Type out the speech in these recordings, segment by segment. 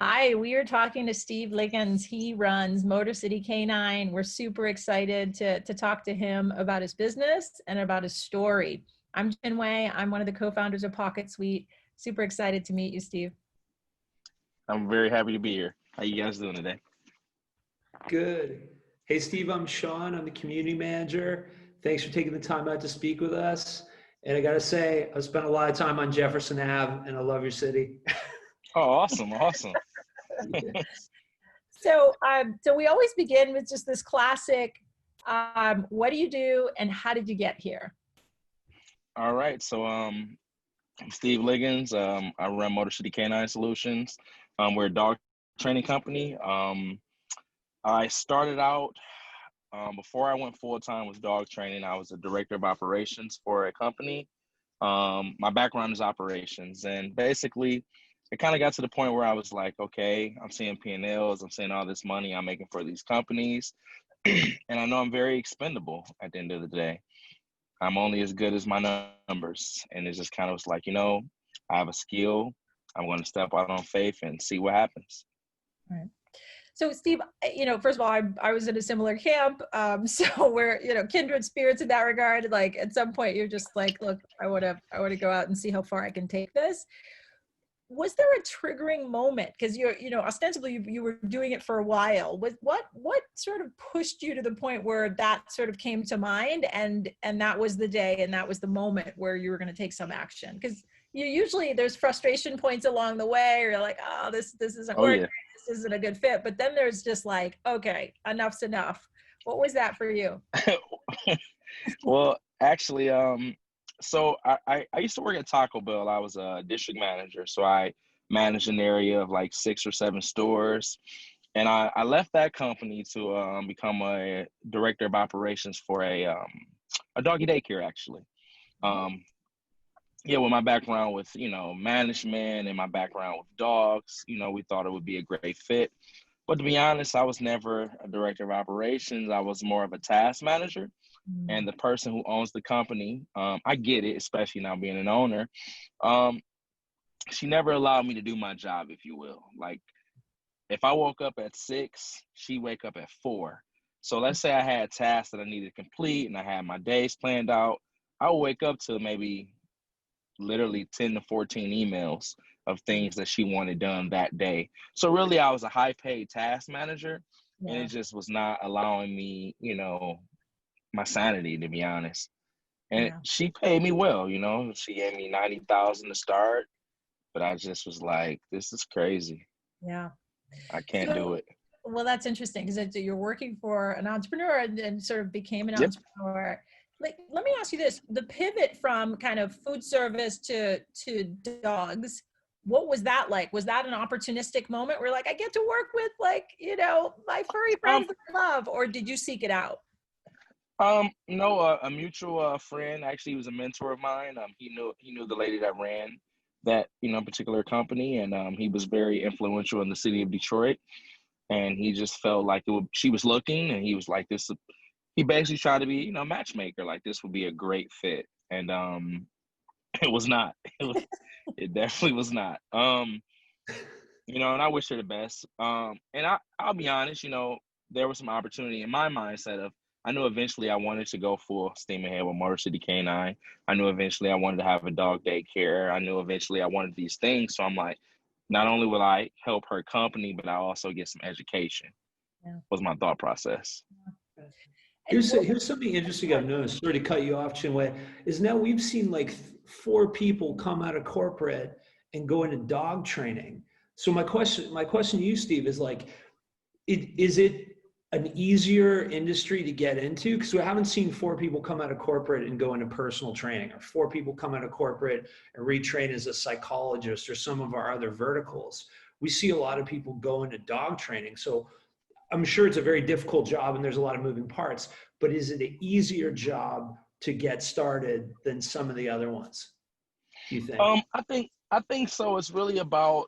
Hi, we are talking to Steve Liggens. He runs Motor City Canine. We're super excited to talk to him about his business and about his story. I'm Jen Wei. I'm one of the co-founders of PocketSuite. Super excited to meet you, Steve. I'm very happy to be here. How you guys doing today? Good. Hey, Steve, I'm Sean. I'm the community manager. Thanks for taking the time out to speak with us. And I got to say, I've spent a lot of time on Jefferson Ave, and I love your city. Oh, awesome. So we always begin with just this classic, what do you do and how did you get here? All right. So I'm Steve Liggens. I run Motor City Canine Solutions. We're a dog training company. I started out before I went full time with dog training. I was a director of operations for a company. My background is operations, and basically, it kind of got to the point where I was like, okay, I'm seeing P&Ls, I'm seeing all this money I'm making for these companies, and I know I'm very expendable at the end of the day. I'm only as good as my numbers, and it just kind of was like, I have a skill. I'm going to step out on faith and see what happens. Right. So Steve, first of all, I was in a similar camp. So we're, kindred spirits in that regard. Like at some point you're just like, look, I want to go out and see how far I can take this. Was there a triggering moment? Because ostensibly you were doing it for a while. What sort of pushed you to the point where that sort of came to mind and that was the day and that was the moment where you were going to take some action? Because there's frustration points along the way, or you're like, oh, this isn't working. Yeah. This isn't a good fit. But then there's just like, okay, enough's enough. What was that for you? Well, actually, so I used to work at Taco Bell. I was a district manager, so I managed an area of like 6 or 7 stores, and I left that company to become a director of operations for a doggy daycare, actually. Um, yeah, with my background with management and my background with dogs, we thought it would be a great fit. But to be honest, I was never a director of operations. I was more of a task manager. And the person who owns the company, I get it, especially now being an owner. She never allowed me to do my job, if you will. Like if I woke up at 6, she wake up at 4. So let's say I had tasks that I needed to complete and I had my days planned out. I would wake up to maybe literally 10 to 14 emails of things that she wanted done that day. So really I was a high paid task manager, and it just was not allowing me, my sanity, to be honest. And she paid me well, she gave me 90,000 to start, but I just was like, this is crazy. Yeah. I can't do it. Well, that's interesting because you're working for an entrepreneur and sort of became an entrepreneur. Like, let me ask you this: the pivot from kind of food service to dogs, what was that like? Was that an opportunistic moment where like I get to work with my furry friends that I love, or did you seek it out? No, a mutual friend, actually, he was a mentor of mine. He knew the lady that ran that particular company, and he was very influential in the city of Detroit. And he just felt like she was looking, and he was like, this. He basically tried to be, matchmaker. Like this would be a great fit, and it was not. It definitely was not. And I wish her the best. And I'll be honest, there was some opportunity in my mindset of I knew eventually I wanted to go full steam ahead with Motor City Canine. I knew eventually I wanted to have a dog daycare. I knew eventually I wanted these things. So I'm like, not only will I help her company, but I'll also get some education. Was my thought process. Here's something interesting I've noticed. Sorry to cut you off, Chinwei. Is now we've seen like 4 people come out of corporate and go into dog training. So my question to you, Steve, is like, is it an easier industry to get into? Because we haven't seen 4 people come out of corporate and go into personal training, or 4 people come out of corporate and retrain as a psychologist, or some of our other verticals. We see a lot of people go into dog training. So I'm sure it's a very difficult job and there's a lot of moving parts, but is it an easier job to get started than some of the other ones, do you think? I think so. It's really about,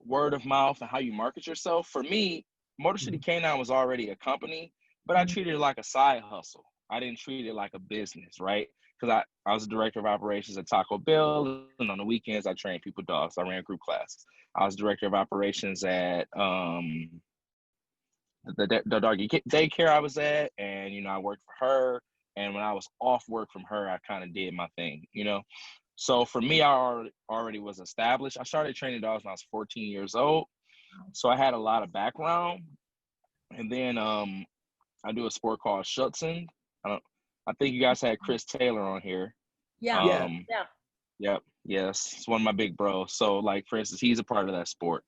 word of mouth and how you market yourself. For me, Motor City Canine was already a company, but I treated it like a side hustle. I didn't treat it like a business, right? Because I was a director of operations at Taco Bell, and on the weekends I trained people dogs. I ran group classes. I was director of operations at the doggy daycare I was at, and I worked for her. And when I was off work from her, I kind of did my thing. So for me, I already was established. I started training dogs when I was 14 years old, so I had a lot of background. And then I do a sport called Schutzen. I think you guys had Chris Taylor on here. Yeah. Yeah. Yep. Yes, it's one of my big bros. So, like, for instance, he's a part of that sport.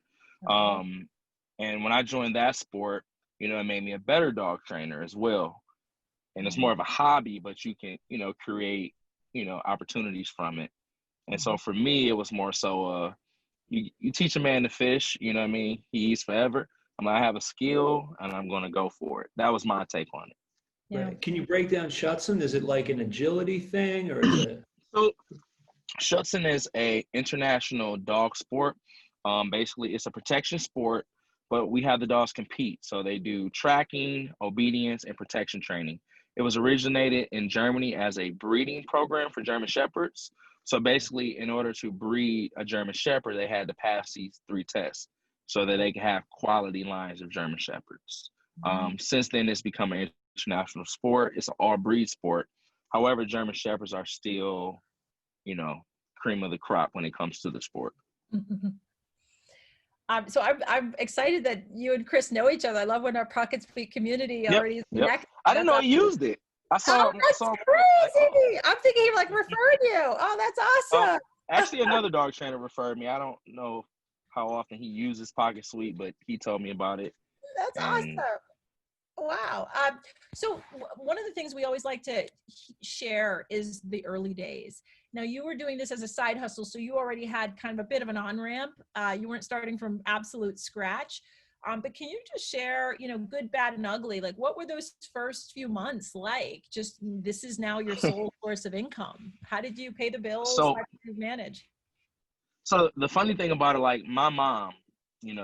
Okay. And when I joined that sport, it made me a better dog trainer as well. And it's more of a hobby, but you can, create, opportunities from it. And so for me, it was more so, you teach a man to fish, you know what I mean? He eats forever. I have a skill and I'm going to go for it. That was my take on it. Yeah. Right. Can you break down Schutzen? Is it like an agility thing, or is it? So Schutzen is a international dog sport. Basically, it's a protection sport, but we have the dogs compete. So they do tracking, obedience, and protection training. It was originated in Germany as a breeding program for German Shepherds. So basically, in order to breed a German Shepherd, they had to pass these 3 tests so that they could have quality lines of German Shepherds. Since then, it's become an international sport. It's an all-breed sport. However, German Shepherds are still, cream of the crop when it comes to the sport. So I'm excited that you and Chris know each other. I love when our PocketSuite community already is connected. I didn't know he used it. I saw. Oh, that's crazy! I'm thinking he referred you. Oh, that's awesome. Actually, another dog trainer referred me. I don't know how often he uses PocketSuite, but he told me about it. That's awesome. Wow. So one of the things we always like to share is the early days. Now, you were doing this as a side hustle, so you already had kind of a bit of an on-ramp. You weren't starting from absolute scratch. But can you just share, good, bad, and ugly? Like, what were those first few months like? Just, this is now your sole source of income. How did you pay the bills? How did you manage? So the funny thing about it, like, my mom,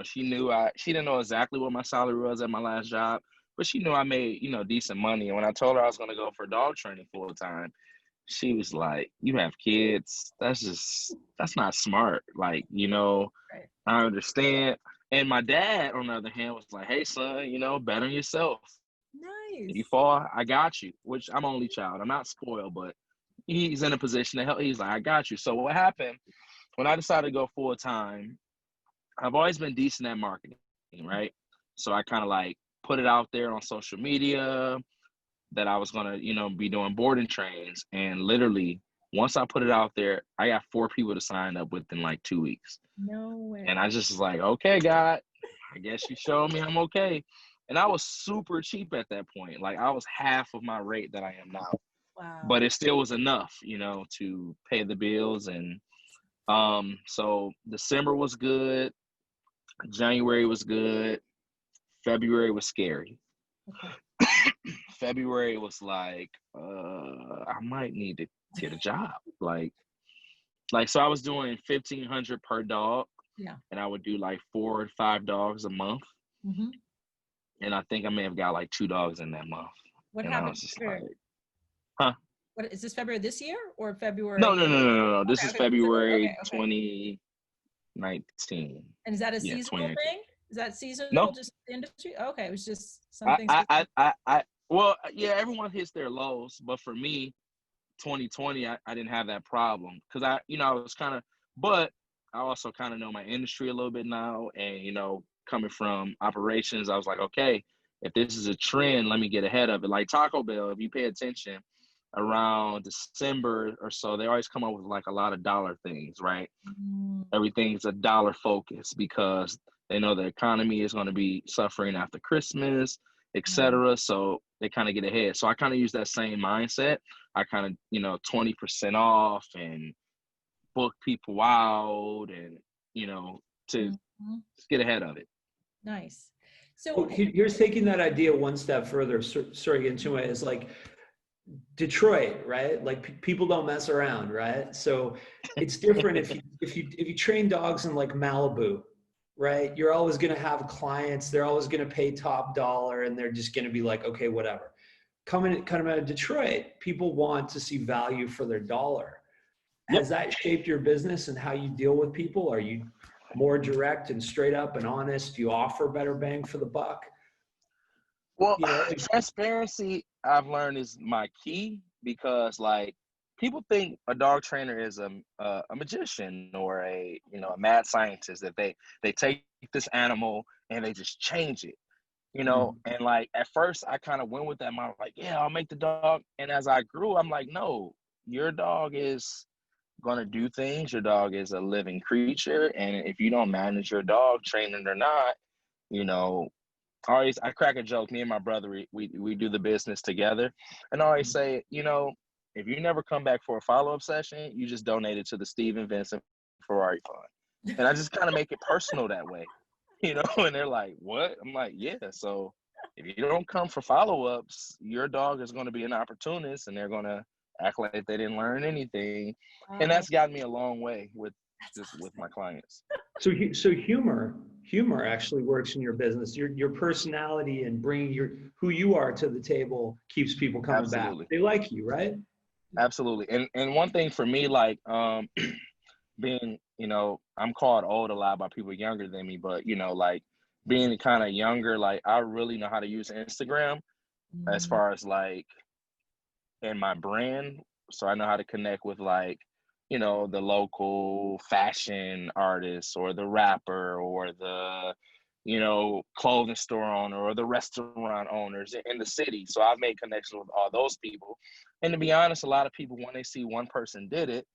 she didn't know exactly what my salary was at my last job, but she knew I made, decent money. And when I told her I was going to go for dog training full time, she was like, "You have kids. That's not smart. Like, Right. I understand." And my dad, on the other hand, was like, "Hey, son, better yourself. Nice. If you fall, I got you," which I'm only child. I'm not spoiled, but he's in a position to help. He's like, "I got you." So what happened when I decided to go full time, I've always been decent at marketing, right? So I kind of like put it out there on social media that I was going to, be doing boarding trains. And literally, once I put it out there, I got 4 people to sign up within like 2 weeks. No way. And I just was like, okay, God, I guess you showed me I'm okay. And I was super cheap at that point. Like, I was half of my rate that I am now. Wow. But it still was enough, to pay the bills. And so December was good. January was good. February was scary. Okay. February was like, I might need to get a job. Like, so I was doing 1,500 per dog. Yeah. And I would do like 4 or 5 dogs a month. Mm-hmm. And I think I may have got like 2 dogs in that month. What and happened? I was just like, huh? What is this, February this year or February? No. This is February okay. 2019. And is that a seasonal thing? Is that seasonal? No. Just the industry? Okay, it was just something. Well, yeah, everyone hits their lows, but for me, 2020, I didn't have that problem because I was kind of, but I also kind of know my industry a little bit now, and coming from operations, I was like, okay, if this is a trend, let me get ahead of it. Like Taco Bell, if you pay attention, around December or so, they always come up with like a lot of dollar things, right? Mm-hmm. Everything's a dollar focus because they know the economy is going to be suffering after Christmas, etc. So they kind of get ahead. So I kind of use that same mindset. I kind of, 20% off and book people out and, to get ahead of it. Nice. So here's taking that idea one step further. Sorry, into it is like Detroit, right? Like people don't mess around, right? So it's different if you train dogs in like Malibu, right? You're always going to have clients. They're always going to pay top dollar, and they're just going to be like, okay, whatever. Coming out of Detroit, people want to see value for their dollar. Has that shaped your business and how you deal with people? Are you more direct and straight up and honest? Do you offer better bang for the buck? Well, You know, transparency I've learned is my key, because like people think a dog trainer is a magician or a mad scientist, that they take this animal and they just change it. And like at first I kind of went with that mind, like, yeah, I'll make the dog. And as I grew, I'm like, no, your dog is gonna do things. Your dog is a living creature, and if you don't manage your dog, train it or not, you know, I crack a joke. Me and my brother, we do the business together, and I always say, if you never come back for a follow-up session, you just donated to the Steven Vincent Ferrari Fund. And I just kind of make it personal that way, and they're like, what? I'm like, yeah. So if you don't come for follow-ups, your dog is going to be an opportunist, and they're going to act like they didn't learn anything. And that's gotten me a long way with my clients. So humor actually works in your business. Your personality and bringing who you are to the table keeps people coming Absolutely. back. They like you, right? Absolutely. And one thing for me, like being, I'm called old a lot by people younger than me, but like being kind of younger, like I really know how to use Instagram as far as like in my brand. So I know how to connect with like, the local fashion artist or the rapper or the, clothing store owner or the restaurant owners in the city. So I've made connections with all those people. And to be honest, a lot of people, when they see one person did it,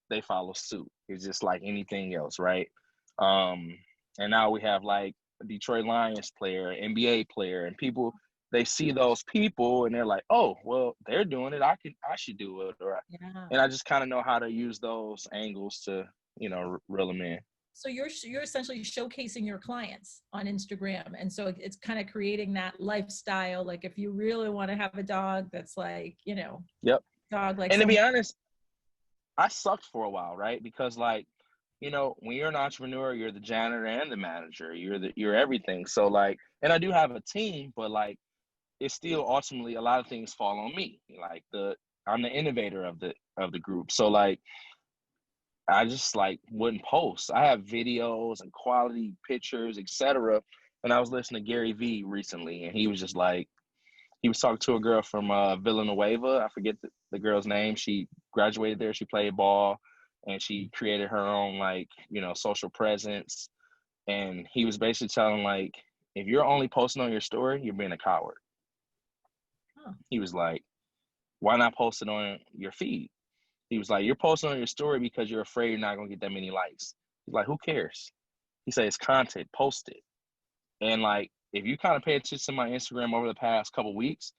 they follow suit. It's just like anything else, right? And now we have like a Detroit Lions player, NBA player, and people, they see those people and they're like, oh, well, they're doing it. I should do it. And I just kind of know how to use those angles to, reel them in. So you're essentially showcasing your clients on Instagram. And so it's kind of creating that lifestyle. Like if you really want to have a dog that's like, Yep. dog like. And to be honest, I sucked for a while, right? Because like, when you're an entrepreneur, you're the janitor and the manager. You're everything. So like, and I do have a team, but like, it's still ultimately a lot of things fall on me. Like I'm the innovator of the group. So like, I just like wouldn't post. I have videos and quality pictures, etc. And I was listening to Gary Vee recently, and he was just like, he was talking to a girl from Villanueva. I forget the girl's name. She graduated there. She played ball, and she created her own like, social presence. And he was basically telling like, if you're only posting on your story, you're being a coward. He was like, why not post it on your feed? He was like, you're posting on your story because you're afraid you're not going to get that many likes. He's like, who cares? He said, it's content, post it. And like, if you kind of pay attention to my Instagram over the past couple weeks,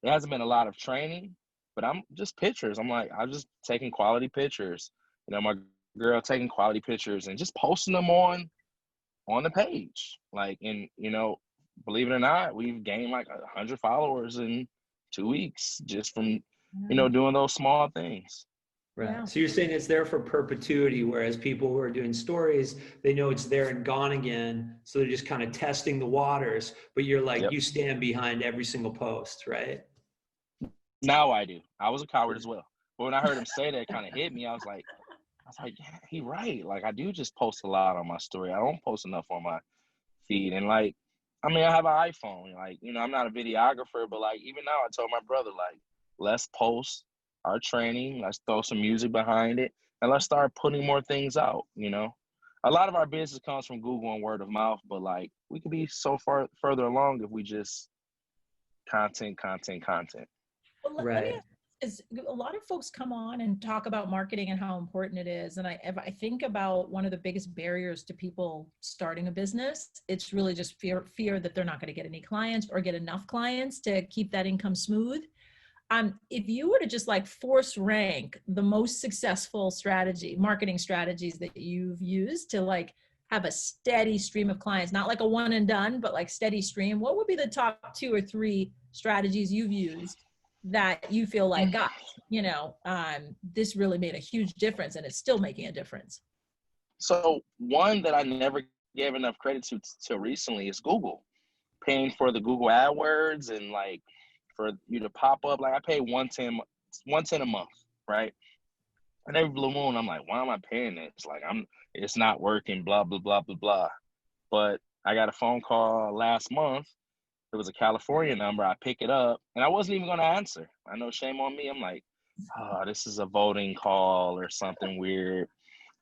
there hasn't been a lot of training, but I'm just pictures. I'm just taking quality pictures. My girl taking quality pictures and just posting them on the page. Like, and, believe it or not, we've gained like 100 followers in 2 weeks just from, doing those small things. Right. Yeah. So you're saying it's there for perpetuity, whereas people who are doing stories, they know it's there and gone again. So they're just kind of testing the waters, but you're like, Yep. You stand behind every single post, right? Now I do. I was a coward as well. But when I heard him say that, it kind of hit me. I was like, yeah, he right. Like I do just post a lot on my story. I don't post enough on my feed. And like, I mean, I have an iPhone. Like, I'm not a videographer, but like even now I told my brother, like, let's post our training, let's throw some music behind it, and let's start putting more things out. A lot of our business comes from Google and word of mouth, but like we could be so far further along if we just content. Well, let me ask, is a lot of folks come on and talk about marketing and how important it is. And if I think about one of the biggest barriers to people starting a business, it's really just fear that they're not going to get any clients or get enough clients to keep that income smooth. If you were to just like force rank the most successful marketing strategies that you've used to like have a steady stream of clients, not like a one and done, but like steady stream, what would be the top 2 or 3 strategies you've used that you feel like, gosh, this really made a huge difference and it's still making a difference? So one that I never gave enough credit to till recently is Google. Paying for the Google AdWords and like for you to pop up. Like I pay $110 a month, right? And every blue moon, I'm like, why am I paying this? Like, it's not working, blah, blah, blah, blah, blah. But I got a phone call last month. It was a California number. I pick it up, and I wasn't even going to answer. I know, shame on me. I'm like, oh, this is a voting call or something weird.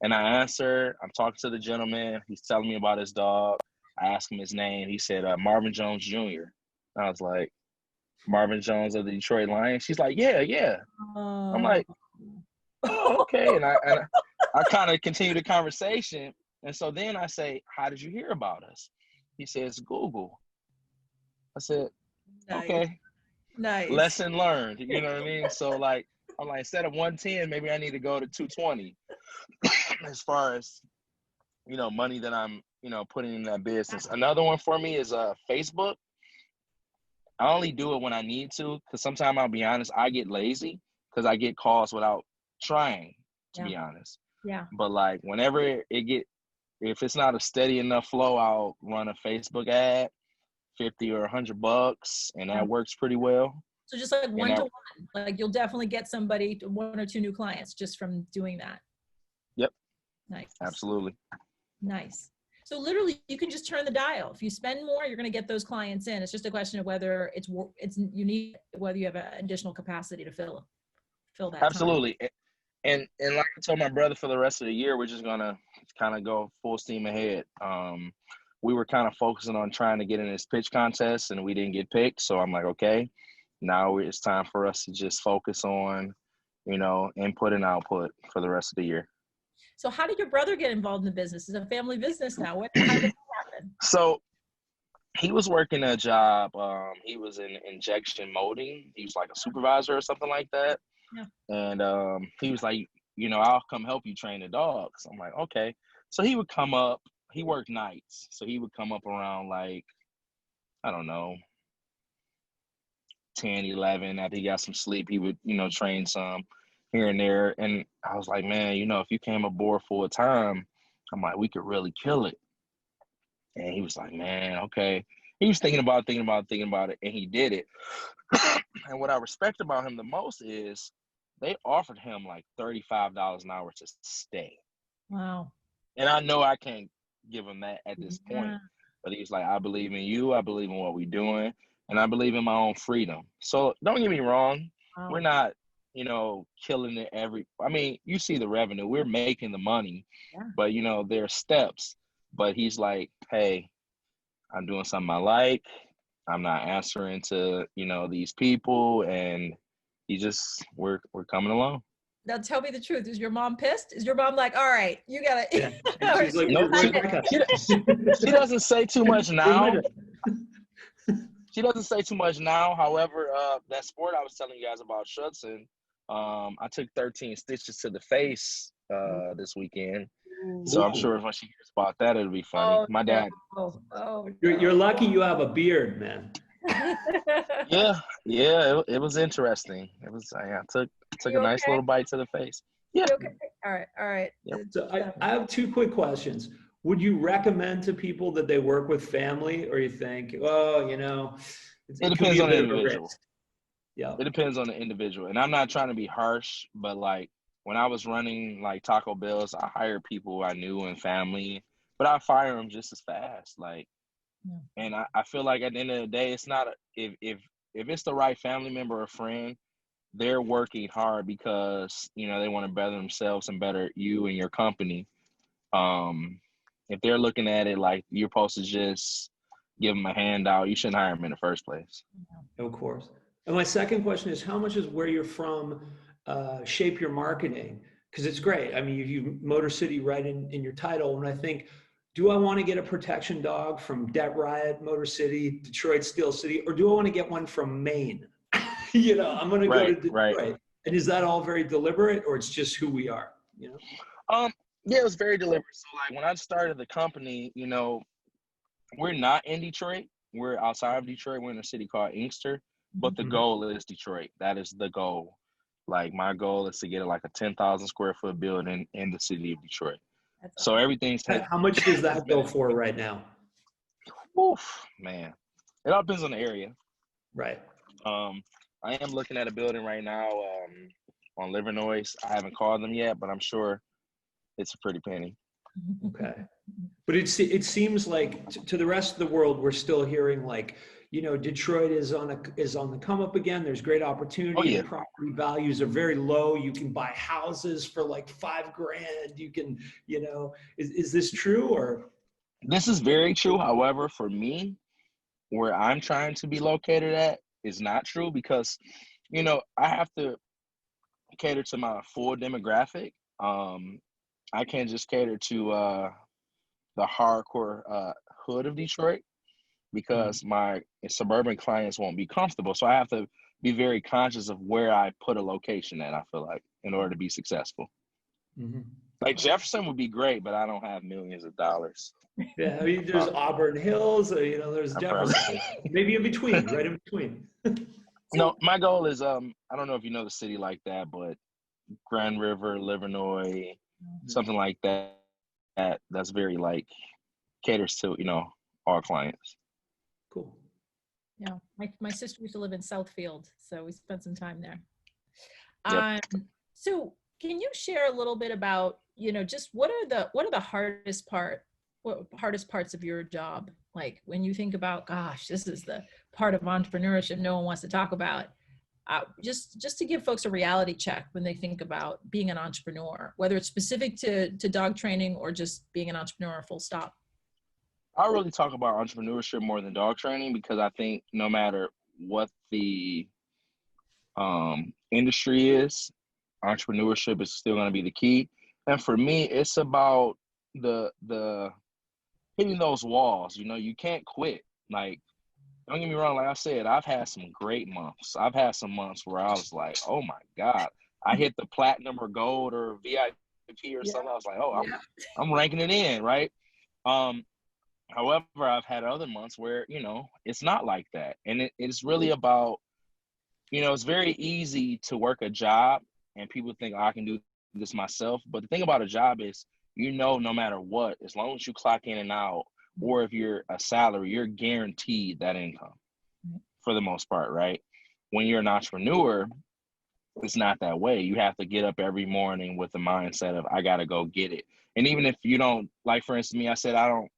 And I answer. I'm talking to the gentleman. He's telling me about his dog. I asked him his name. He said, Marvin Jones Jr. I was like, Marvin Jones of the Detroit Lions? She's like, yeah, yeah. I'm Oh. like, oh, okay. And I kind of continue the conversation. And so then I say, how did you hear about us? He says, Google. I said, Nice. okay, Nice. lesson learned. You know what I mean? So like, I'm like, instead of 110, maybe I need to go to 220 as far as, you know, money that I'm, you know, putting in that business. Another one for me is Facebook. I only do it when I need to, because sometimes I'll be honest, I get lazy because I get calls without trying, to be honest. Yeah. But like whenever if it's not a steady enough flow, I'll run a Facebook ad, 50 or $100, and that works pretty well. So just like one to one, like you'll definitely get somebody, 1 or 2 new clients just from doing that. Yep. Nice. Absolutely. Nice. So literally you can just turn the dial. If you spend more, you're going to get those clients in. It's just a question of whether whether you have an additional capacity to fill that. Absolutely. Time. And like I told my brother, for the rest of the year, we're just going to kind of go full steam ahead. We were kind of focusing on trying to get in this pitch contest, and we didn't get picked. So I'm like, okay, now it's time for us to just focus on, you know, input and output for the rest of the year. So how did your brother get involved in the business? It's a family business now. How did that happen? So he was working a job. He was in injection molding. He was like a supervisor or something like that. Yeah. And he was like, you know, I'll come help you train the dogs. I'm like, okay. So he would come up. He worked nights. So he would come up around like, I don't know, 10, 11. After he got some sleep, he would, you know, train some here and there. And I was like, man, you know, if you came aboard full time, I'm like, we could really kill it. And he was like, man, okay. He was thinking about it, and he did it. And what I respect about him the most is they offered him like $35 an hour to stay. Wow. And I know I can't give him that at this point. But he was like, I believe in you. I believe in what we're doing. And I believe in my own freedom. So don't get me wrong. Wow. We're not, you know, killing it I mean, you see the revenue. We're making the money. Yeah. But, you know, there are steps. But he's like, hey, I'm doing something I like. I'm not answering to, you know, these people. And we're coming along. Now tell me the truth. Is your mom pissed? Is your mom like, all right, you gotta. Yeah. She's like, nope, she doesn't say too much now. She doesn't say too much now. However, that sport I was telling you guys about, Shudson, I took 13 stitches to the face this weekend. So I'm sure when she hears about that, it'll be funny. Oh, my dad. No. Oh, you're lucky you have a beard, man. Yeah, it was interesting. It was. I took a nice little bite to the face. Yeah. Okay? All right. Yep. So I have 2 quick questions. Would you recommend to people that they work with family, or you think, oh, you know, it depends on the individual. Yeah. It depends on the individual. And I'm not trying to be harsh, but like when I was running like Taco Bell's, I hired people I knew and family, but I fire them just as fast. Like, and I feel like at the end of the day, it's not if it's the right family member or friend, they're working hard because, you know, they want to better themselves and better you and your company. If they're looking at it like you're supposed to just give them a handout, you shouldn't hire them in the first place. Of course. And my second question is, how much is where you're from shape your marketing? Because it's great. I mean, you Motor City right in your title. And I think, do I want to get a protection dog from Det Riot, Motor City, Detroit, Steel City, or do I want to get one from Maine? You know, I'm going to go to Detroit. Right. And is that all very deliberate, or it's just who we are? You know? Yeah, it was very deliberate. So like when I started the company, you know, we're not in Detroit. We're outside of Detroit. We're in a city called Inkster, but the goal is Detroit. That is the goal. Like my goal is to get like a 10,000 square foot building in the city of Detroit. So everything's. How much does that go for right now? Oof, man. It all depends on the area. Right. I am looking at a building right now. on Livernois. I haven't called them yet, but I'm sure it's a pretty penny. Okay. But it seems like to the rest of the world, we're still hearing like, Detroit is on the come up again. There's great opportunity. Oh, yeah. The property values are very low. You can buy houses for like $5,000. You can, is this true or? This is very true. However, for me, where I'm trying to be located at is not true because, I have to cater to my full demographic. I can't just cater to the hardcore hood of Detroit because my suburban clients won't be comfortable. So I have to be very conscious of where I put a location at, I feel like, in order to be successful. Mm-hmm. Like Jefferson would be great, but I don't have millions of dollars. Yeah, I mean, there's Auburn Hills, there's Jefferson, maybe in between, right in between. No, my goal is, I don't know if you know the city like that, but Grand River, Livernois, something like that. That's very like caters to, our clients. Cool. Yeah, my sister used to live in Southfield, so we spent some time there. Yep. So can you share a little bit about, just what are the hardest parts of your job? Like when you think about, gosh, this is the part of entrepreneurship no one wants to talk about. Just to give folks a reality check when they think about being an entrepreneur, whether it's specific to dog training or just being an entrepreneur, full stop. I really talk about entrepreneurship more than dog training because I think no matter what the industry is, entrepreneurship is still going to be the key. And for me, it's about the hitting those walls. You can't quit. Like, don't get me wrong. Like I said, I've had some great months. I've had some months where I was like, oh my God, I hit the platinum or gold or VIP or something. I was like, oh, I'm ranking it in, right? However, I've had other months where, it's not like that. And it's really about, it's very easy to work a job and people think, oh, I can do this myself. But the thing about a job is, no matter what, as long as you clock in and out, or if you're a salary, you're guaranteed that income for the most part, right? When you're an entrepreneur, it's not that way. You have to get up every morning with the mindset of, I got to go get it. And even if you don't, like, for instance, me, I said, I don't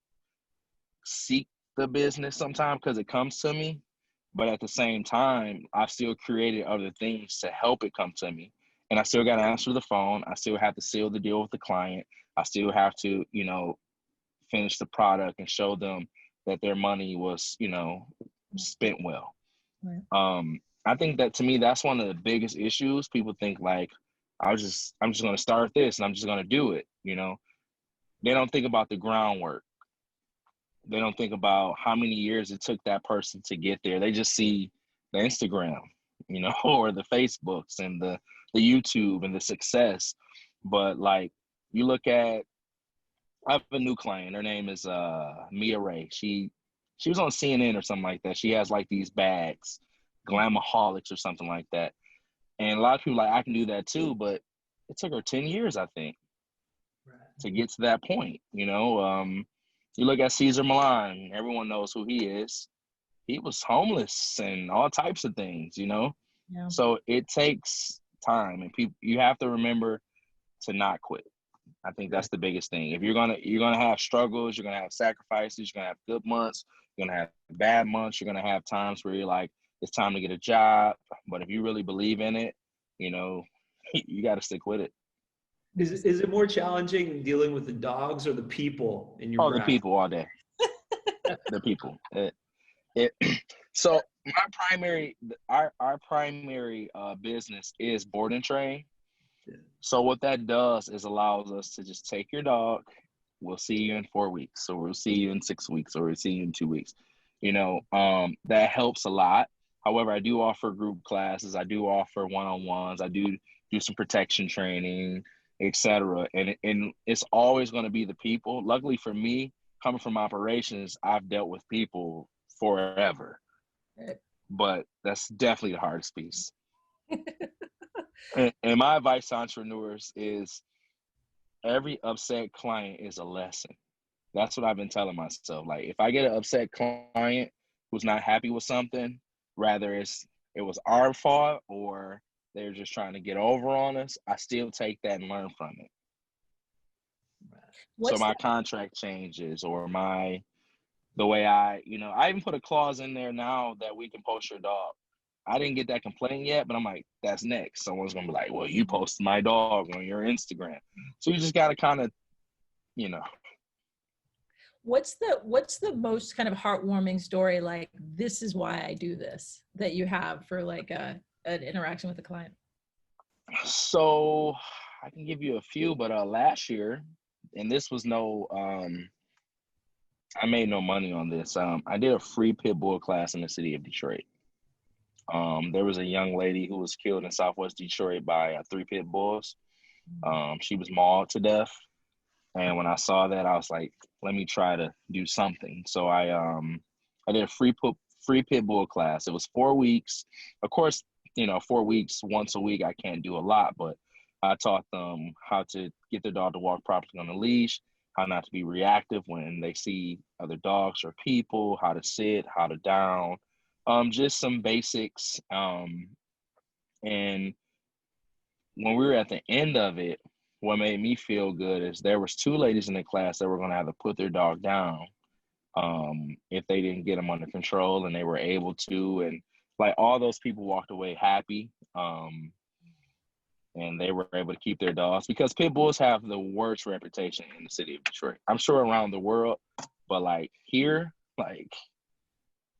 seek the business sometimes because it comes to me, but at the same time I've still created other things to help it come to me, and I still got to answer the phone. I still have to seal the deal with the client. I still have to finish the product and show them that their money was spent well. Right. I think that to me that's one of the biggest issues. People think like I'm just going to start this and I'm just going to do it. They don't think about the groundwork. They don't think about how many years it took that person to get there. They just see the Instagram, or the Facebooks and the YouTube and the success. But like you look at, I have a new client. Her name is Mia Ray. She was on CNN or something like that. She has like these bags, Glamaholics or something like that. And a lot of people like, I can do that too, but it took her 10 years, I think, to get to that point. You look at Cesar Millan, everyone knows who he is. He was homeless and all types of things, Yeah. So it takes time, and you have to remember to not quit. I think that's the biggest thing. If you're gonna have struggles, you're gonna have sacrifices, you're gonna have good months, you're gonna have bad months, you're gonna have times where you're like, it's time to get a job. But if you really believe in it, you got to stick with it. Is it more challenging dealing with the dogs or the people in your practice? The people all day. The people. So our primary business is board and train. Yeah. So what that does is allows us to just take your dog. We'll see you in 4 weeks, or we'll see you in 6 weeks, or we'll see you in 2 weeks. That helps a lot. However, I do offer group classes. I do offer one-on-ones. I do some protection training, etc. And it's always going to be the people. Luckily for me, coming from operations, I've dealt with people forever. But that's definitely the hardest piece. And my advice to entrepreneurs is every upset client is a lesson. That's what I've been telling myself. Like, if I get an upset client who's not happy with something, rather it was our fault or they're just trying to get over on us, I still take that and learn from it. So What's my the, contract changes, or the way I even put a clause in there now that we can post your dog. I didn't get that complaint yet, but I'm like, that's next. Someone's gonna be like, well, you posted my dog on your Instagram. So you just gotta kind of, you know. what's the most kind of heartwarming story, like, this is why I do this, that you have for like an interaction with a client? So I can give you a few, but last year, and this was no I made no money on this. I did a free pit bull class in the city of Detroit. There was a young lady who was killed in Southwest Detroit by 3 pit bulls. She was mauled to death. And when I saw that, I was like, let me try to do something. So I did a free pit bull class. It was 4 weeks. Of course, 4 weeks, once a week, I can't do a lot, but I taught them how to get their dog to walk properly on the leash, how not to be reactive when they see other dogs or people, how to sit, how to down, just some basics. And when we were at the end of it, what made me feel good is there was 2 ladies in the class that were going to have to put their dog down if they didn't get them under control, and they were able to. And like, all those people walked away happy, and they were able to keep their dogs, because pit bulls have the worst reputation in the city of Detroit. I'm sure around the world, but like here, like,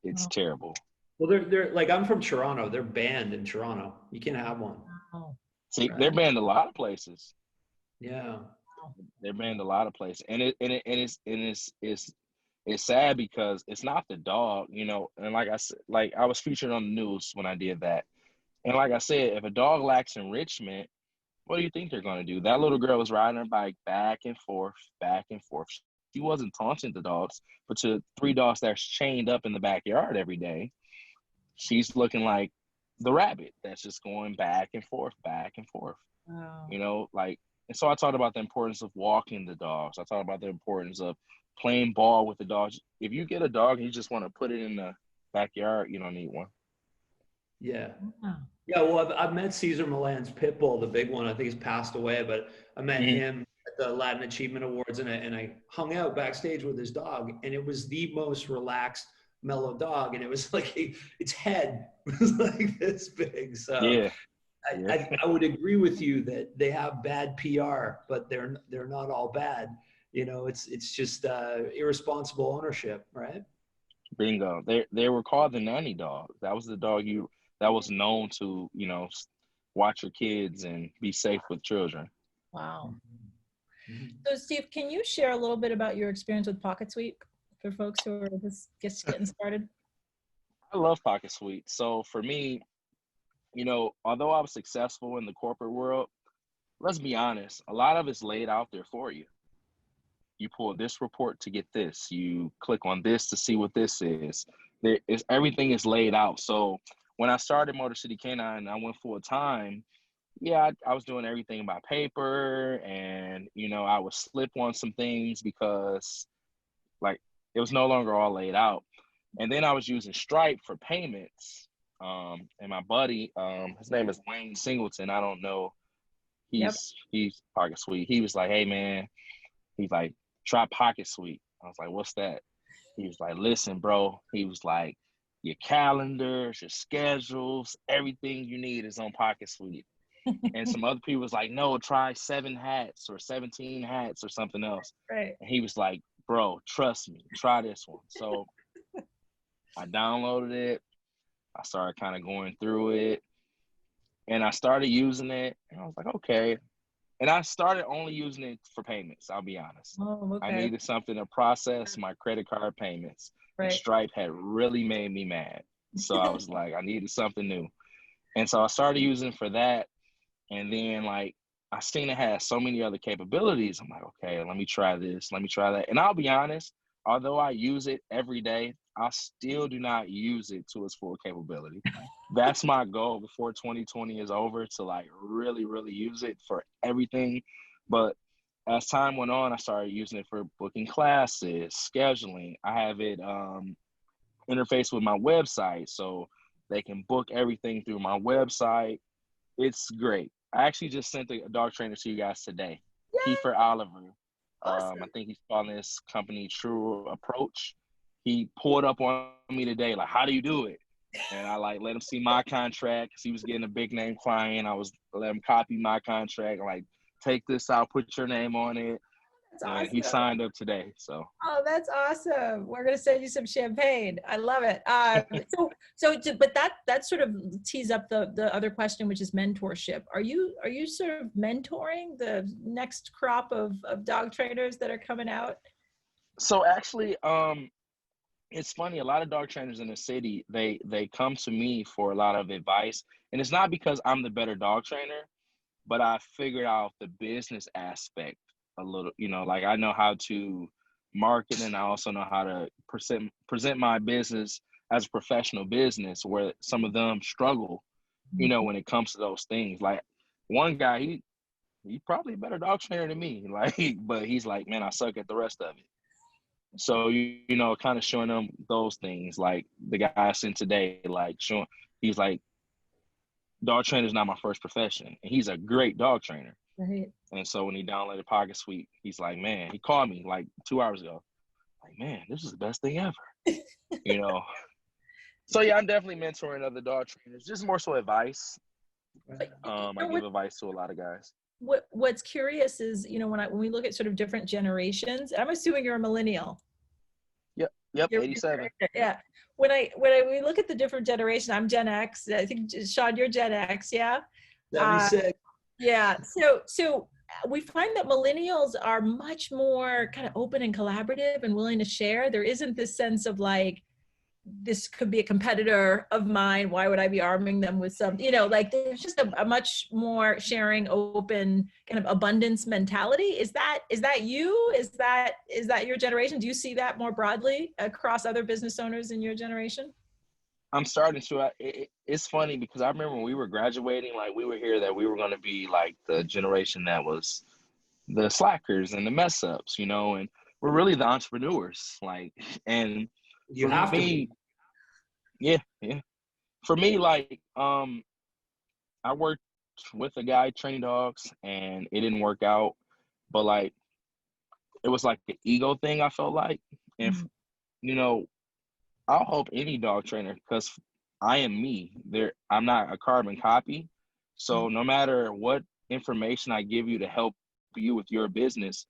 it's terrible. Well, they're like, I'm from Toronto. They're banned in Toronto. You can't have one. See, Right. they're banned a lot of places. Yeah. They're banned a lot of places, and it's sad because it's not the dog, And like I said, like, I was featured on the news when I did that, and like I said, if a dog lacks enrichment, what do you think they're going to do? That little girl was riding her bike back and forth, back and forth. She wasn't taunting the dogs, but to 3 dogs that's chained up in the backyard every day, she's looking like the rabbit that's just going back and forth, back and forth. Wow. Like, and so I talked about the importance of walking the dogs. I talked about the importance of playing ball with the dogs. If you get a dog and you just want to put it in the backyard, you don't need one. Yeah. Wow. Yeah. Well, I've met Cesar Millan's pit bull, the big one. I think he's passed away, but I met him at the Latin Achievement Awards, and I hung out backstage with his dog, and it was the most relaxed, mellow dog. And it was like, its head was like this big. So Yeah. I would agree with you that they have bad PR, but they're not all bad. It's just irresponsible ownership, right? Bingo. They were called the nanny dog. That was the dog that was known to, watch your kids and be safe with children. Wow. Mm-hmm. So Steve, can you share a little bit about your experience with PocketSuite for folks who are just getting started? I love PocketSuite. So for me, although I was successful in the corporate world, let's be honest, a lot of it's laid out there for you. You pull this report to get this. You click on this to see what this is. Everything is laid out. So when I started Motor City Canine, I went full time. Yeah, I was doing everything by paper, and I would slip on some things because, like, it was no longer all laid out. And then I was using Stripe for payments. And my buddy, his name is Wayne Singleton. I don't know. He's PocketSuite. He was like, hey man, he's like, try PocketSuite. I was like, what's that? He was like, listen, bro. He was like, your calendars, your schedules, everything you need is on PocketSuite. And some other people was like, no, try 7 hats or 17 hats or something else. Right. And he was like, bro, trust me, try this one. So I downloaded it. I started kind of going through it, and I started using it, and I was like, okay. And I started only using it for payments, I'll be honest. Oh, okay. I needed something to process my credit card payments. Right. And Stripe had really made me mad. So I was like, I needed something new. And so I started using it for that. And then, like, I seen it had so many other capabilities. I'm like, okay, let me try this. Let me try that. And I'll be honest, although I use it every day, I still do not use it to its full capability. That's my goal before 2020 is over, to like really, really use it for everything. But as time went on, I started using it for booking classes, scheduling. I have it interface with my website, so they can book everything through my website. It's great. I actually just sent a dog trainer to you guys today, Yay! Kiefer Oliver. Awesome. I think he's calling his company True Approach. He pulled up on me today, like, how do you do it? And I like let him see my contract because he was getting a big name client. I was let him copy my contract, like take this out, put your name on it, That's and he awesome. signed up today. So Oh, that's awesome. We're gonna send you some champagne. I love it. But that sort of tees up the other question, which is mentorship. Are you sort of mentoring the next crop of dog trainers that are coming out? so actually, it's funny. A lot of dog trainers in the city, they come to me for a lot of advice, and it's not because I'm the better dog trainer, but I figured out the business aspect a little. Like I know how to market, and I also know how to present my business as a professional business, where some of them struggle, when it comes to those things. Like one guy, he probably a better dog trainer than me, like, but he's like, man, I suck at the rest of it. So kind of showing them those things, like the guy I sent today, like showing, he's like, dog trainer is not my first profession, and he's a great dog trainer. Right. And so when he downloaded PocketSuite, he's like, man, he called me like 2 hours ago, like, man, this is the best thing ever, you know. So yeah, I'm definitely mentoring other dog trainers, just more so advice. But I give advice to a lot of guys. what's curious is, when we look at sort of different generations, I'm assuming you're a millennial. Yep, You're 87. yeah. We look at the different generation, I'm Gen X. I think Sean, you're Gen X, yeah. 76. Yeah. So we find that millennials are much more kind of open and collaborative and willing to share. There isn't this sense of like, this could be a competitor of mine. Why would I be arming them with some, like there's just a much more sharing, open kind of abundance mentality. Is that you? Is that your generation? Do you see that more broadly across other business owners in your generation? I'm starting to. It's funny because I remember when we were graduating, like we were here that we were going to be like the generation that was the slackers and the mess ups, and we're really the entrepreneurs. Like, and You for have to me, be. yeah. For me, like, I worked with a guy training dogs, and it didn't work out. But like, it was like the ego thing. I felt like, and Mhm. you know, I'll help any dog trainer because I am me. I'm not a carbon copy. So no matter what information I give you to help you with your business,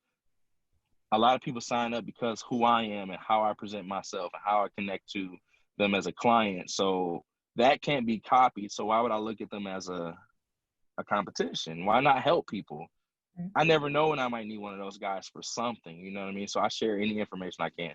a lot of people sign up because who I am and how I present myself and how I connect to them as a client. So that can't be copied. So why would I look at them as a competition? Why not help people? Right. I never know when I might need one of those guys for something. You know what I mean? So I share any information I can.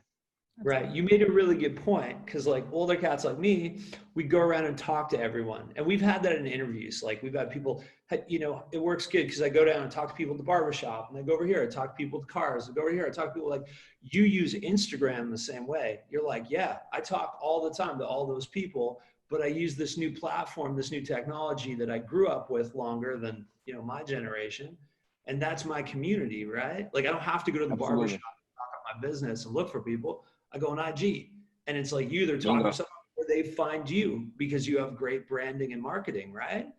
That's Right. You made a really good point because, like, older cats like me, we go around and talk to everyone. And we've had that in interviews. Like, we've had people, it works good because I go down and talk to people at the barbershop, and I go over here, I talk to people at the cars, I go over here, I talk to people. Like, you use Instagram the same way. You're like, yeah, I talk all the time to all those people, but I use this new platform, this new technology that I grew up with longer than, my generation. And that's my community, right? Like, I don't have to go to the barbershop Absolutely. and talk about my business and look for people. I go on IG, and it's like you, they're talking to Bingo. someone where they find you because you have great branding and marketing, right? Yep.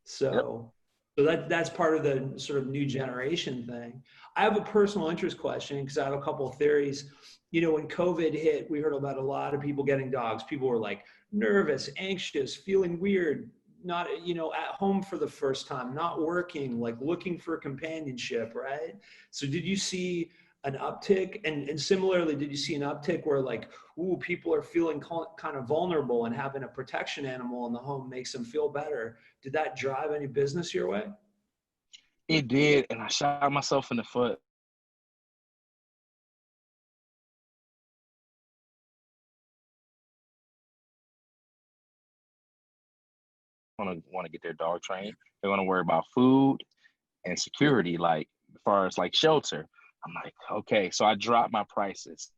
So that's part of the sort of new generation thing. I have a personal interest question because I have a couple of theories. When COVID hit, we heard about a lot of people getting dogs. People were like nervous, anxious, feeling weird, not, at home for the first time, not working, like looking for companionship, right? So did you see an uptick? And similarly, did you see an uptick where like, ooh, people are feeling kind of vulnerable and having a protection animal in the home makes them feel better? Did that drive any business your way? It did. And I shot myself in the foot. Want to get their dog trained. They're going to worry about food and security, like as far as like shelter. I'm like, okay. So I dropped my prices.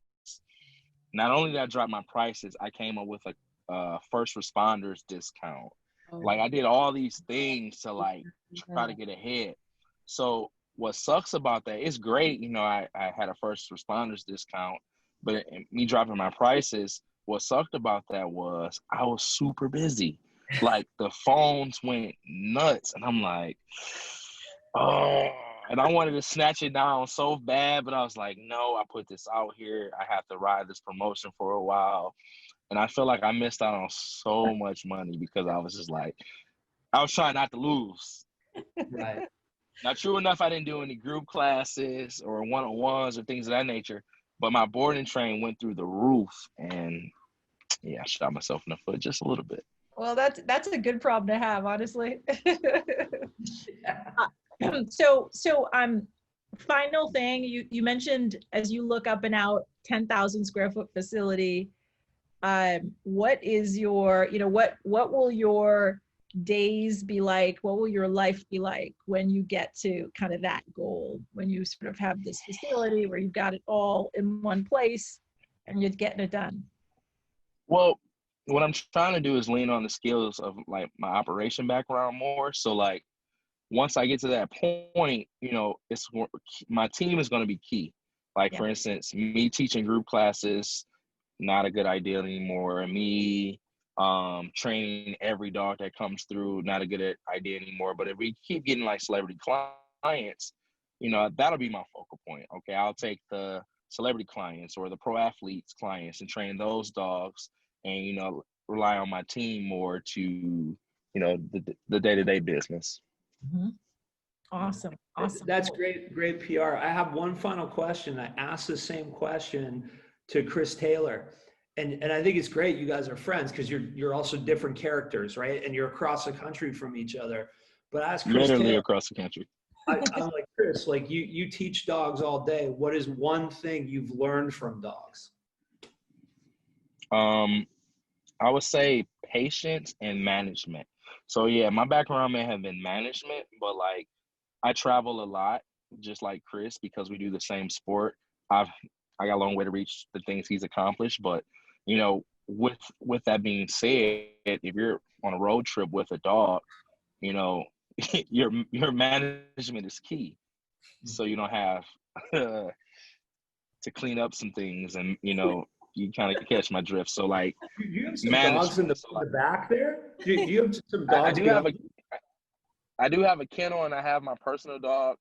Not only did I drop my prices, I came up with a first responders discount. Oh, Like I did all these things to like try to get ahead. So what sucks about that, it's great, I had a first responders discount, but me dropping my prices, what sucked about that was I was super busy. Like the phones went nuts, and I'm like, oh, and I wanted to snatch it down so bad, but I was like, no, I put this out here. I have to ride this promotion for a while. And I feel like I missed out on so much money because I was just like, I was trying not to lose. Right. Now, true enough, I didn't do any group classes or one-on-ones or things of that nature, but my board and train went through the roof, and yeah, I shot myself in the foot just a little bit. Well, that's a good problem to have, honestly. So final thing, you mentioned as you look up and out 10,000 square foot facility, what is your, what will your days be like? What will your life be like when you get to kind of that goal, when you sort of have this facility where you've got it all in one place and you're getting it done? Well, what I'm trying to do is lean on the skills of like my operation background more. So like once I get to that point, it's my team is going to be key. Like for instance, me teaching group classes, not a good idea anymore. And me training every dog that comes through, not a good idea anymore. But if we keep getting like celebrity clients, that'll be my focal point. Okay, I'll take the celebrity clients or the pro athletes clients and train those dogs, and rely on my team more to the day-to-day business. Mm-hmm. Awesome. That's great PR. I have one final question. I asked the same question to Chris Taylor, and I think it's great you guys are friends because you're also different characters, right? And you're across the country from each other. But I asked Chris literally Taylor, across the country. I'm like, Chris, like you teach dogs all day. What is one thing you've learned from dogs? I would say patience and management. So yeah, my background may have been management, but like I travel a lot, just like Chris, because we do the same sport. I got a long way to reach the things he's accomplished, but with that being said, if you're on a road trip with a dog, your management is key. So you don't have to clean up some things, and you kind of catch my drift. So like, you have some dogs in the back there. Do you have some dogs? I do have a kennel, and I have my personal dog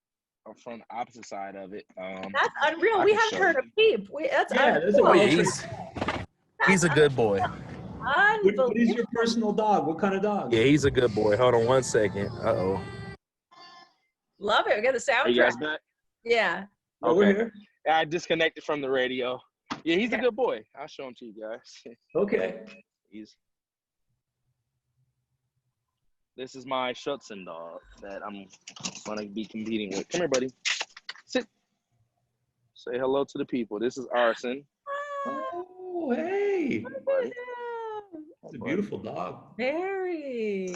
from the opposite side of it. That's unreal. We haven't heard a peep. That's unreal. He's a good boy. What is your personal dog? What kind of dog? Yeah, he's a good boy. Hold on 1 second. Uh-oh. Love it. We got the soundtrack. Are you guys back? Yeah. Okay. We're here. I disconnected from the radio. Yeah, he's a good boy. I'll show him to you guys. Okay. This is my Schutzen dog that I'm going to be competing with. Come here, buddy. Sit. Say hello to the people. This is Arson. Oh, hey. It's a beautiful dog. Very.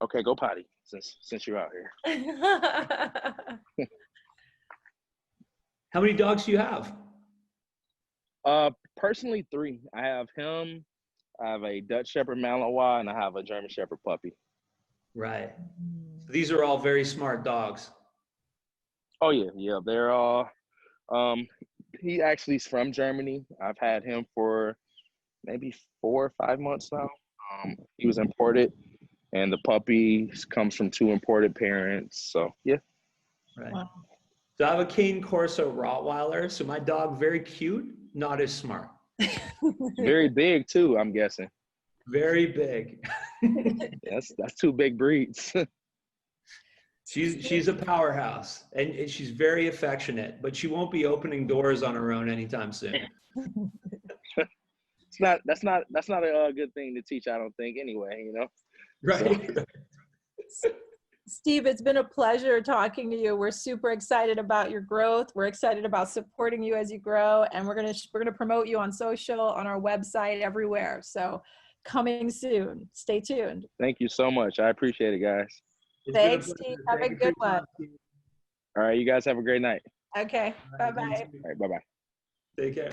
Okay, go potty since you're out here. How many dogs do you have? Personally, 3. I have him. I have a Dutch Shepherd Malinois, and I have a German Shepherd puppy. Right. So these are all very smart dogs. Oh yeah, they're all. He actually is from Germany. I've had him for maybe 4 or 5 months now. He was imported, and the puppy comes from 2 imported parents. So yeah. Right. Wow. So I have a Cane Corso Rottweiler. So my dog, very cute, not as smart. Very big too, I'm guessing. Very big. That's 2 big breeds. She's a powerhouse, and she's very affectionate, but she won't be opening doors on her own anytime soon. That's not a good thing to teach, I don't think, anyway, Right. So. Steve, it's been a pleasure talking to you. We're super excited about your growth. We're excited about supporting you as you grow, and we're gonna promote you on social, on our website, everywhere. So coming soon. Stay tuned. Thank you so much. I appreciate it, guys. Thanks, Steve. Have a good one. All right, you guys have a great night. Okay. Bye-bye. All right, bye-bye. Take care.